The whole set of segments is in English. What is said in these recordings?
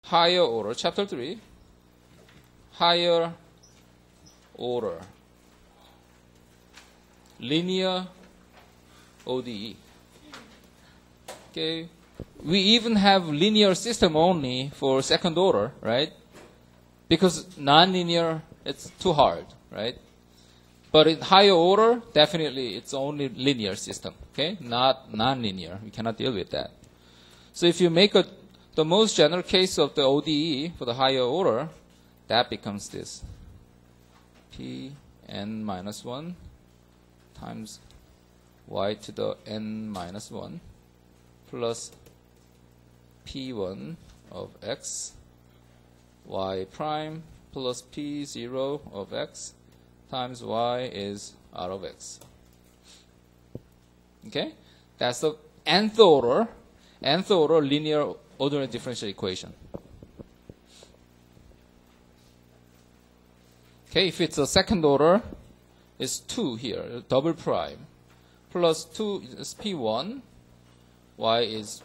higher order, chapter 3, higher order, linear ODE. Okay, we even have linear system only for second order, right? Because nonlinear, it's too hard, right? But in higher order, definitely it's only linear system, okay? Not nonlinear. We cannot deal with that. So if you make the most general case of the ODE for the higher order, that becomes this. Pn minus 1 times y to the n minus 1 plus p1 of x y prime plus p0 of x times y is r of x. Okay? That's the nth order linear ordinary differential equation. Okay, if it's a second order, it's 2 here, double prime, plus 2 is p1, y is,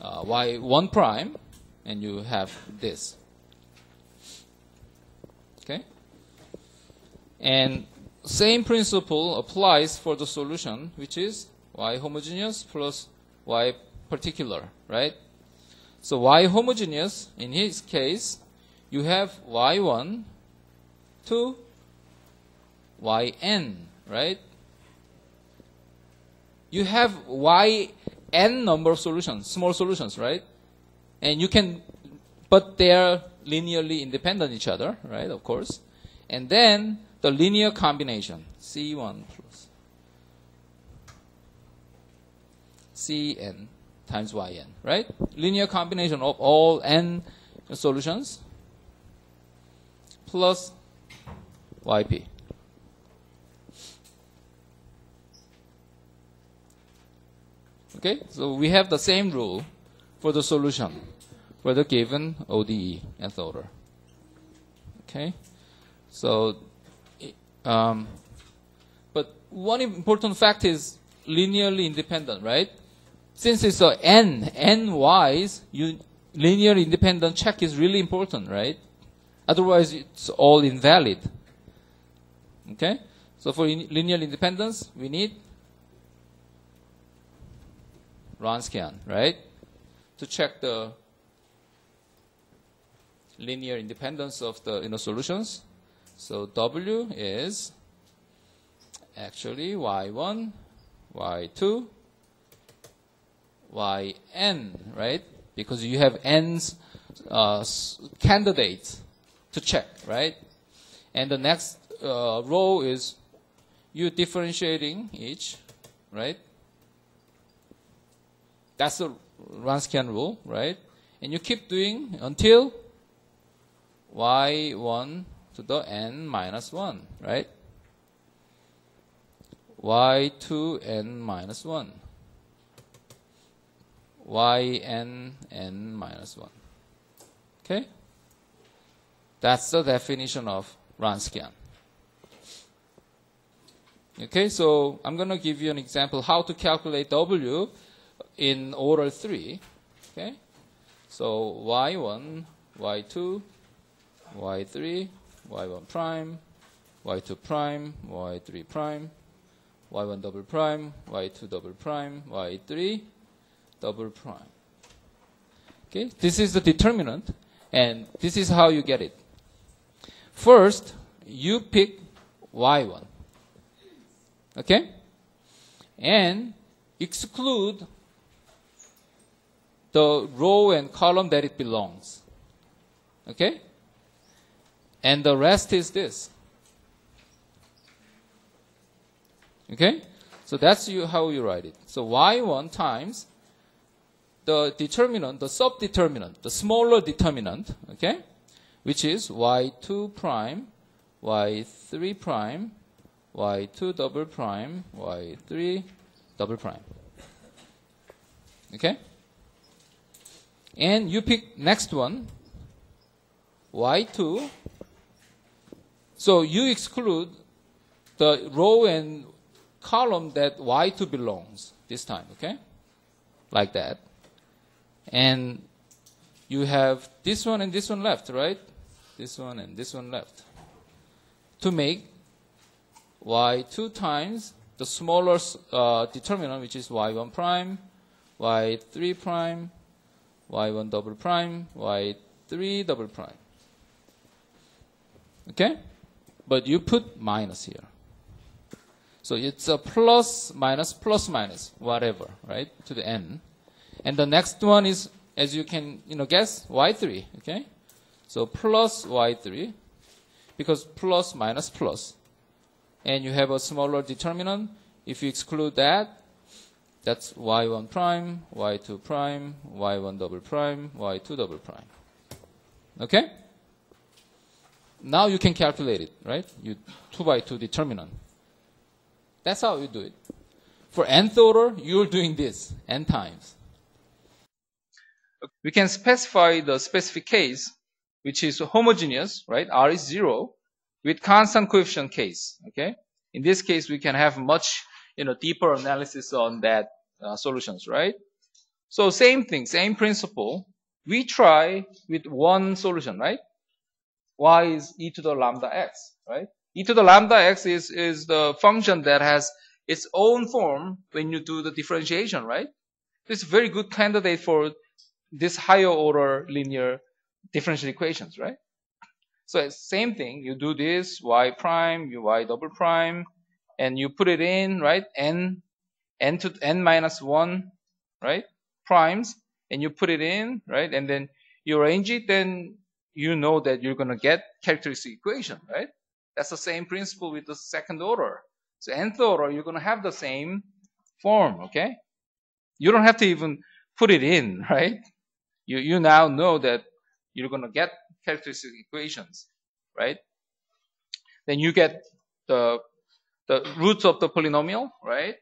y 1 prime, and you have this. Okay? And same principle applies for the solution, which is y homogeneous plus y particular, right? So y homogeneous, in his case, you have y1 to yn, right? You have yn number of solutions, small solutions, right? And you can, but they are linearly independent of each other, right, of course. And then the linear combination, C1 plus Cn times yn, right? Linear combination of all n solutions plus yp. Okay, so we have the same rule for the solution for the given ODE nth order. Okay, so but one important fact is linearly independent, right? Since it's a n wise, linear independent check is really important, right? Otherwise, it's all invalid. Okay, so for linear independence, we need Wronskian, right? To check the linear independence of the solutions. So W is actually y1, y2, yn, right? Because you have n's candidates to check, right? And the next row is you differentiating each, right? That's the Wronskian rule, right? And you keep doing until y1 to the n minus 1, right? y2 n minus 1. yn n minus 1. Okay? That's the definition of Wronskian. Okay, so I'm going to give you an example how to calculate W in order 3. Okay? So y1, y2, y3, y1 prime, y2 prime, y3 prime, y1 double prime, y2 double prime, y3 double prime. Okay? This is the determinant, and this is how you get it. First, you pick y1. Okay? And exclude the row and column that it belongs. Okay? And the rest is this. Okay? So that's how you write it. So y1 times the determinant, the subdeterminant, the smaller determinant, okay? Which is y2 prime, y3 prime, y2 double prime, y3 double prime. Okay? And you pick next one, y2. So you exclude the row and column that y2 belongs this time, okay? Like that. And you have this one and this one left, right? This one and this one left. To make y2 times the smaller determinant, which is y1 prime, y3 prime, y1 double prime, y3 double prime. Okay? But you put minus here. So it's a plus, minus, whatever, right? To the n. And the next one is, as you can, guess, y3, okay? So plus y3, because plus minus plus. And you have a smaller determinant. If you exclude that, that's y1 prime, y2 prime, y1 double prime, y2 double prime. Okay? Now you can calculate it, right? You 2 by 2 determinant. That's how you do it. For nth order, you're doing this n times. We can specify the specific case, which is homogeneous, right? R is 0 with constant coefficient case. Okay. In this case, we can have much, deeper analysis on that solutions, right? So same thing, same principle. We try with one solution, right? Y is e to the lambda x, right? E to the lambda x is the function that has its own form when you do the differentiation, right? It's a very good candidate for this higher order linear differential equations, right? So same thing, you do this, y prime, y double prime, and you put it in, right? N to n minus 1, right? Primes, and you put it in, right? And then you arrange it, then you know that you're going to get characteristic equation, right? That's the same principle with the second order. So nth order, you're going to have the same form, okay? You don't have to even put it in, right? You now know that you're going to get characteristic equations, right? Then you get the roots of the polynomial, right?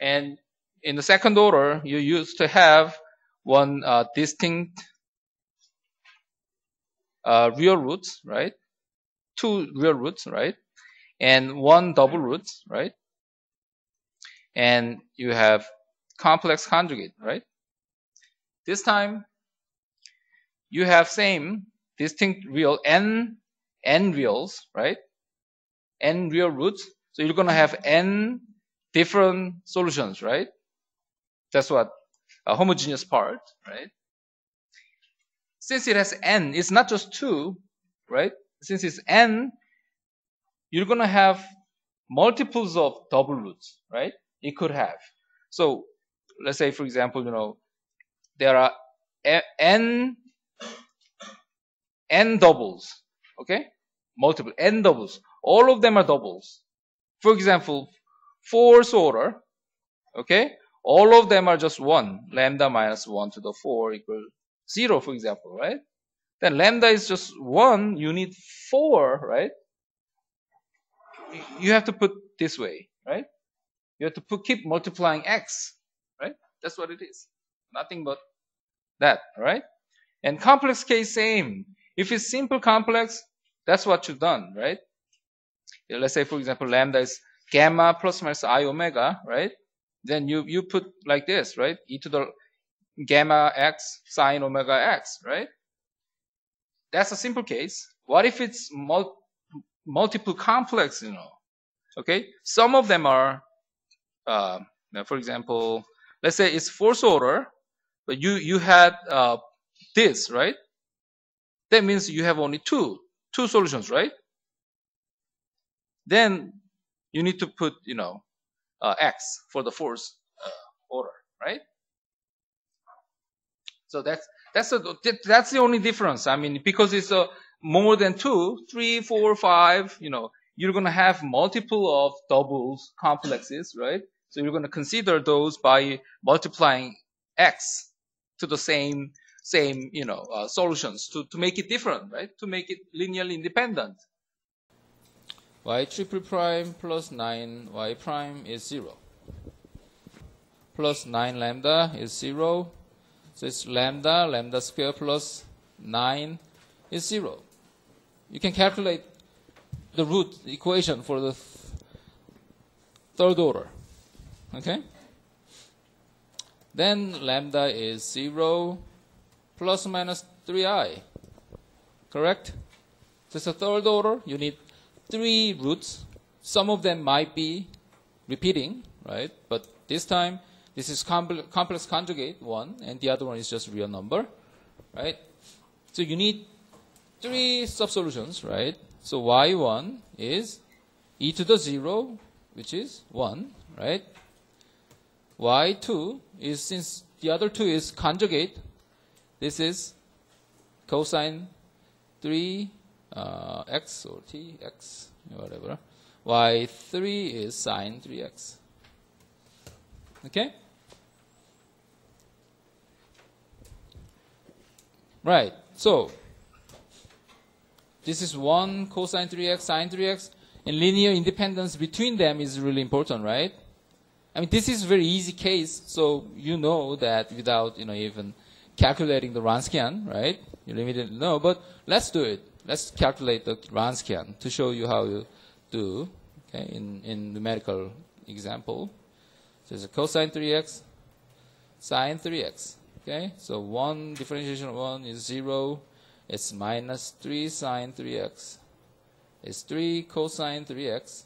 And in the second order, you used to have one distinct real roots, right? 2 real roots, right? And 1 double root, right? And you have complex conjugate, right? This time, you have same distinct real n reals, right? N real roots. So you're going to have n different solutions, right? That's what a homogeneous part, right? Since it has n, it's not just 2, right? Since it's n, you're going to have multiples of double roots, right? It could have. So let's say, for example, there are n doubles, okay? Multiple n doubles. All of them are doubles. For example, fourth order, okay? All of them are just 1. Lambda minus 1 to the 4 equals 0, for example, right? Then lambda is just 1. You need 4, right? You have to put this way, right? You have to keep multiplying x, right? That's what it is. Nothing but that, right? And complex case, same. If it's simple complex, that's what you've done, right? Let's say, for example, lambda is gamma plus minus I omega, right? Then you put like this, right? E to the gamma x sine omega x, right? That's a simple case. What if it's multiple complex, Okay? Some of them are, for example, let's say it's fourth order, but you had this, right? That means you have only two solutions, right? Then you need to put, x for the fourth order, right? So that's the only difference. I mean, because it's more than 2, 3, 4, 5, you're going to have multiple of doubles, complexes, right? So you're going to consider those by multiplying x to the same solutions to make it different, right? To make it linearly independent. Y triple prime plus 9 y prime is 0. Plus 9 lambda is 0. So it's lambda square plus 9 is 0. You can calculate the root equation for the third order. Okay? Then lambda is 0. plus or minus 3i. Correct? So it's a third order. You need 3 roots. Some of them might be repeating, right? But this time, this is complex conjugate 1, and the other one is just real number, right? So you need 3 subsolutions, right? So y1 is e to the 0, which is 1, right? y2 is, since the other 2 is conjugate, this is cosine 3 x or t, x, whatever. y3 is sine 3x. Okay? Right. So, this is 1 cosine 3x, sine 3x, and linear independence between them is really important, right? I mean, this is a very easy case, so you know that without, even calculating the Wronskian, right? You immediately know, but let's do it. Let's calculate the Wronskian to show you how you do, okay, in numerical example. So it's a cosine 3x, sine 3x, okay? So 1 differentiation of 1 is 0. It's minus 3 sine 3x. It's 3 cosine 3x.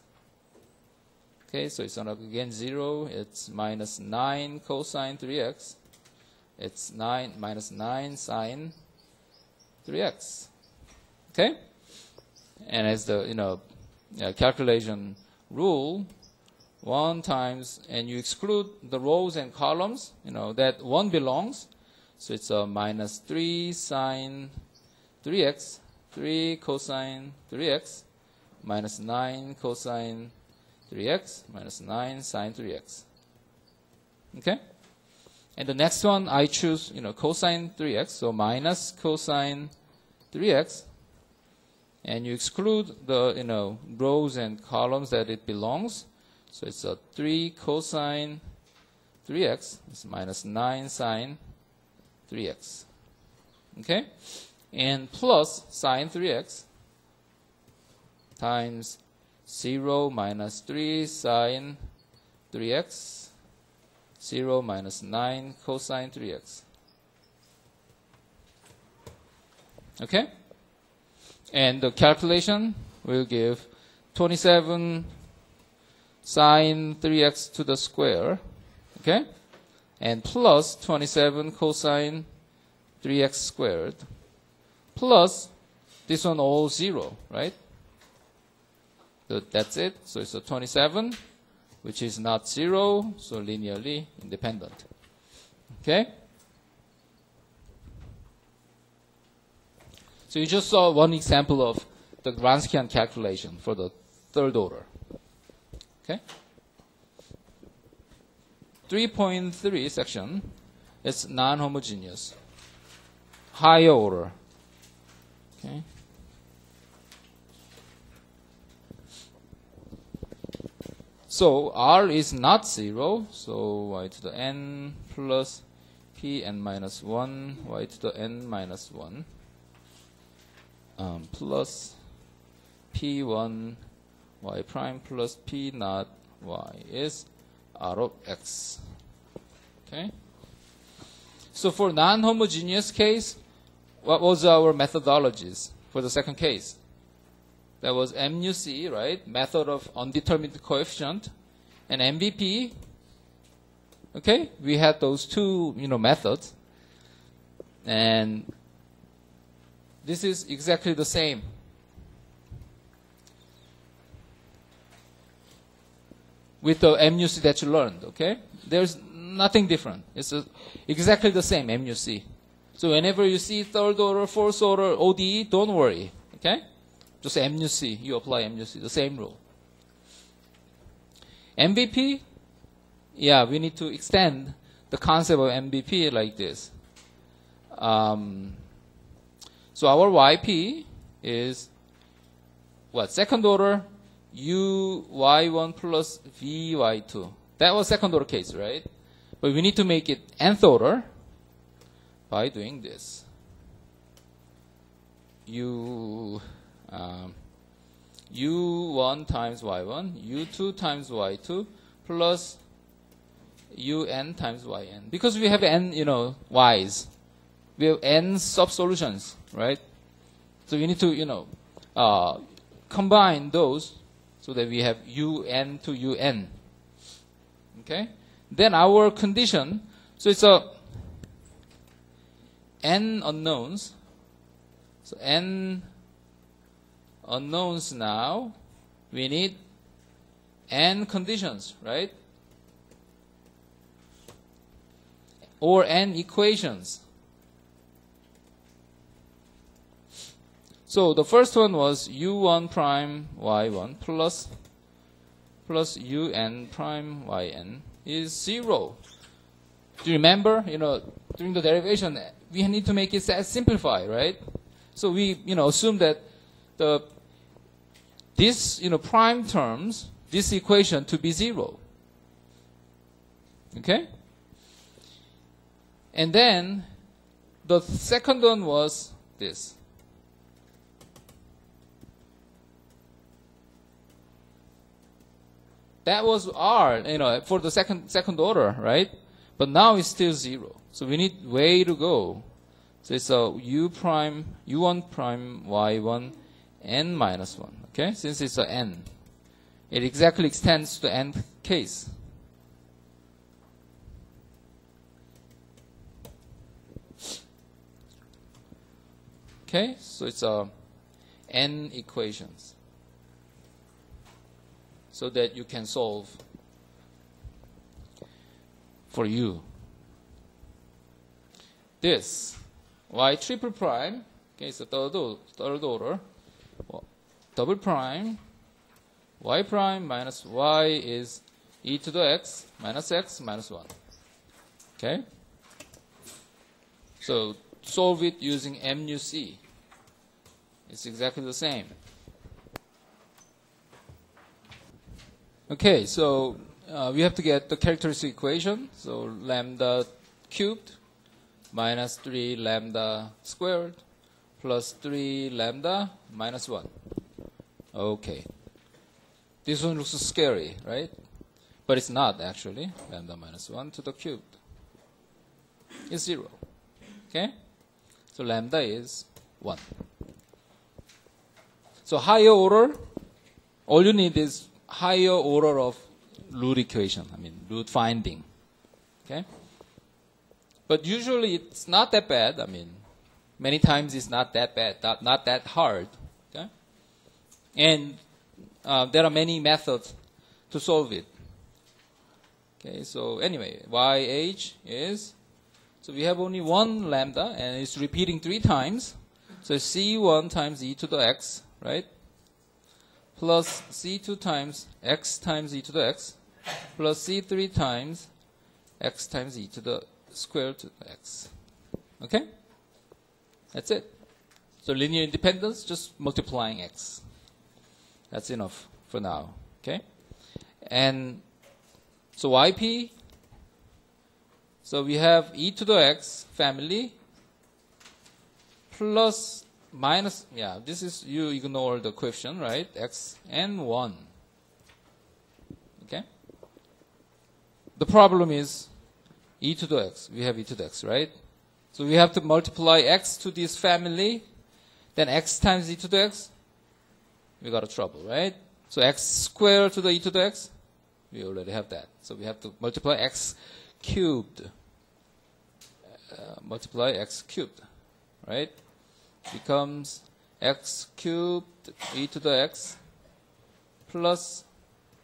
Okay, so it's again 0. It's minus 9 cosine 3x. It's minus 9 sine 3x. Okay? And as the, calculation rule, 1 times, and you exclude the rows and columns, that 1 belongs. So it's a minus 3 sine 3x, 3 cosine 3x, minus 9 cosine 3x, minus 9 sine 3x. Okay? And the next one, I choose, cosine 3x, so minus cosine 3x. And you exclude the, rows and columns that it belongs. So it's a 3 cosine 3x. It's minus 9 sine 3x. Okay? And plus sine 3x times 0 minus 3 sine 3x, 0 minus 9 cosine 3x. Okay? And the calculation will give 27 sine 3x to the square, okay? And plus 27 cosine 3x squared, plus this one all 0, right? So that's it. So it's a 27, which is not 0, so linearly independent. Okay? So you just saw one example of the Wronskian calculation for the third order. Okay? 3.3 section is non-homogeneous. Higher order. Okay? So R is not 0, so y to the n plus p n minus 1, y to the n minus 1, plus p1 y prime plus p naught y is R of x. Okay? So for non-homogeneous case, what was our methodologies for the second case? That was MUC, right? Method of undetermined coefficient. And MVP. Okay? We had those two, methods. And this is exactly the same. With the MUC that you learned, okay? There's nothing different. It's exactly the same MUC. So whenever you see third order, fourth order, ODE, don't worry, okay? Just MUC, you apply MUC, the same rule. MVP, yeah, we need to extend the concept of MVP like this. So our YP is what? Second order UY1 plus VY2. That was second order case, right? But we need to make it nth order by doing this. U1 times Y1, U2 times Y2 plus UN times YN. Because we have n, Y's, we have n sub-solutions, right? So we need to, combine those so that we have un to un. Okay? Then our condition, so it's n unknowns. So n unknowns now, we need n conditions, right? Or n equations. So the first one was u1 prime y1 plus un prime yn is 0. Do you remember? During the derivation, we need to make it simplify, right? So we, assume that this, prime terms, this equation to be 0. Okay? And then the second one was this. That was R, for the second order, right? But now it's still 0. So we need way to go. So it's u1 prime y1 n minus 1. Okay? Since it's n, it exactly extends to the nth case. Okay? So it's n equations. So that you can solve for u. This y triple prime, okay, so third order, double prime, y prime minus y is e to the x minus 1. Okay? So solve it using MUC. It's exactly the same. Okay, so we have to get the characteristic equation. So lambda cubed minus 3 lambda squared plus 3 lambda minus 1. Okay. This one looks scary, right? But it's not actually. Lambda minus 1 to the cubed is 0. Okay? So lambda is 1. So higher order, all you need is higher order of root equation, root finding. Okay? But usually it's not that bad. Many times it's not that bad, not that hard. Okay? And there are many methods to solve it. Okay, so anyway, YH is, so we have only one lambda and it's repeating 3 times. So C1 times e to the x, right? Plus C2 times x times e to the x, plus C3 times x times e to the square to the x. Okay? That's it. So linear independence, just multiplying x. That's enough for now. Okay? And so YP, so we have e to the x family plus minus, this is, you ignore the coefficient, right? X and 1. Okay? The problem is e to the x. We have e to the x, right? So we have to multiply x to this family, then x times e to the x. We got a trouble, right? So x squared to the e to the x, we already have that. So we have to multiply x cubed. Multiply x cubed, right? Becomes x cubed e to the x plus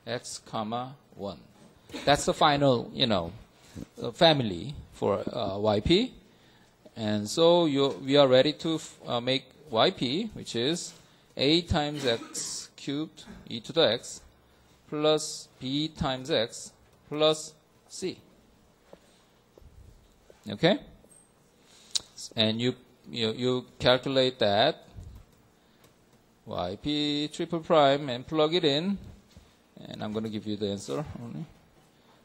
x comma 1. That's the final, family for YP. And so we are ready to make YP, which is a times x cubed e to the x plus b times x plus c. Okay? And you calculate that yp triple prime and plug it in, and I'm going to give you the answer only.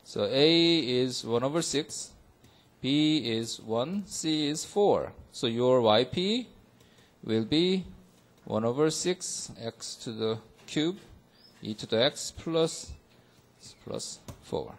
So a is 1 over 6, b is 1, c is 4. So your yp will be 1 over 6 x to the cube e to the x plus 4.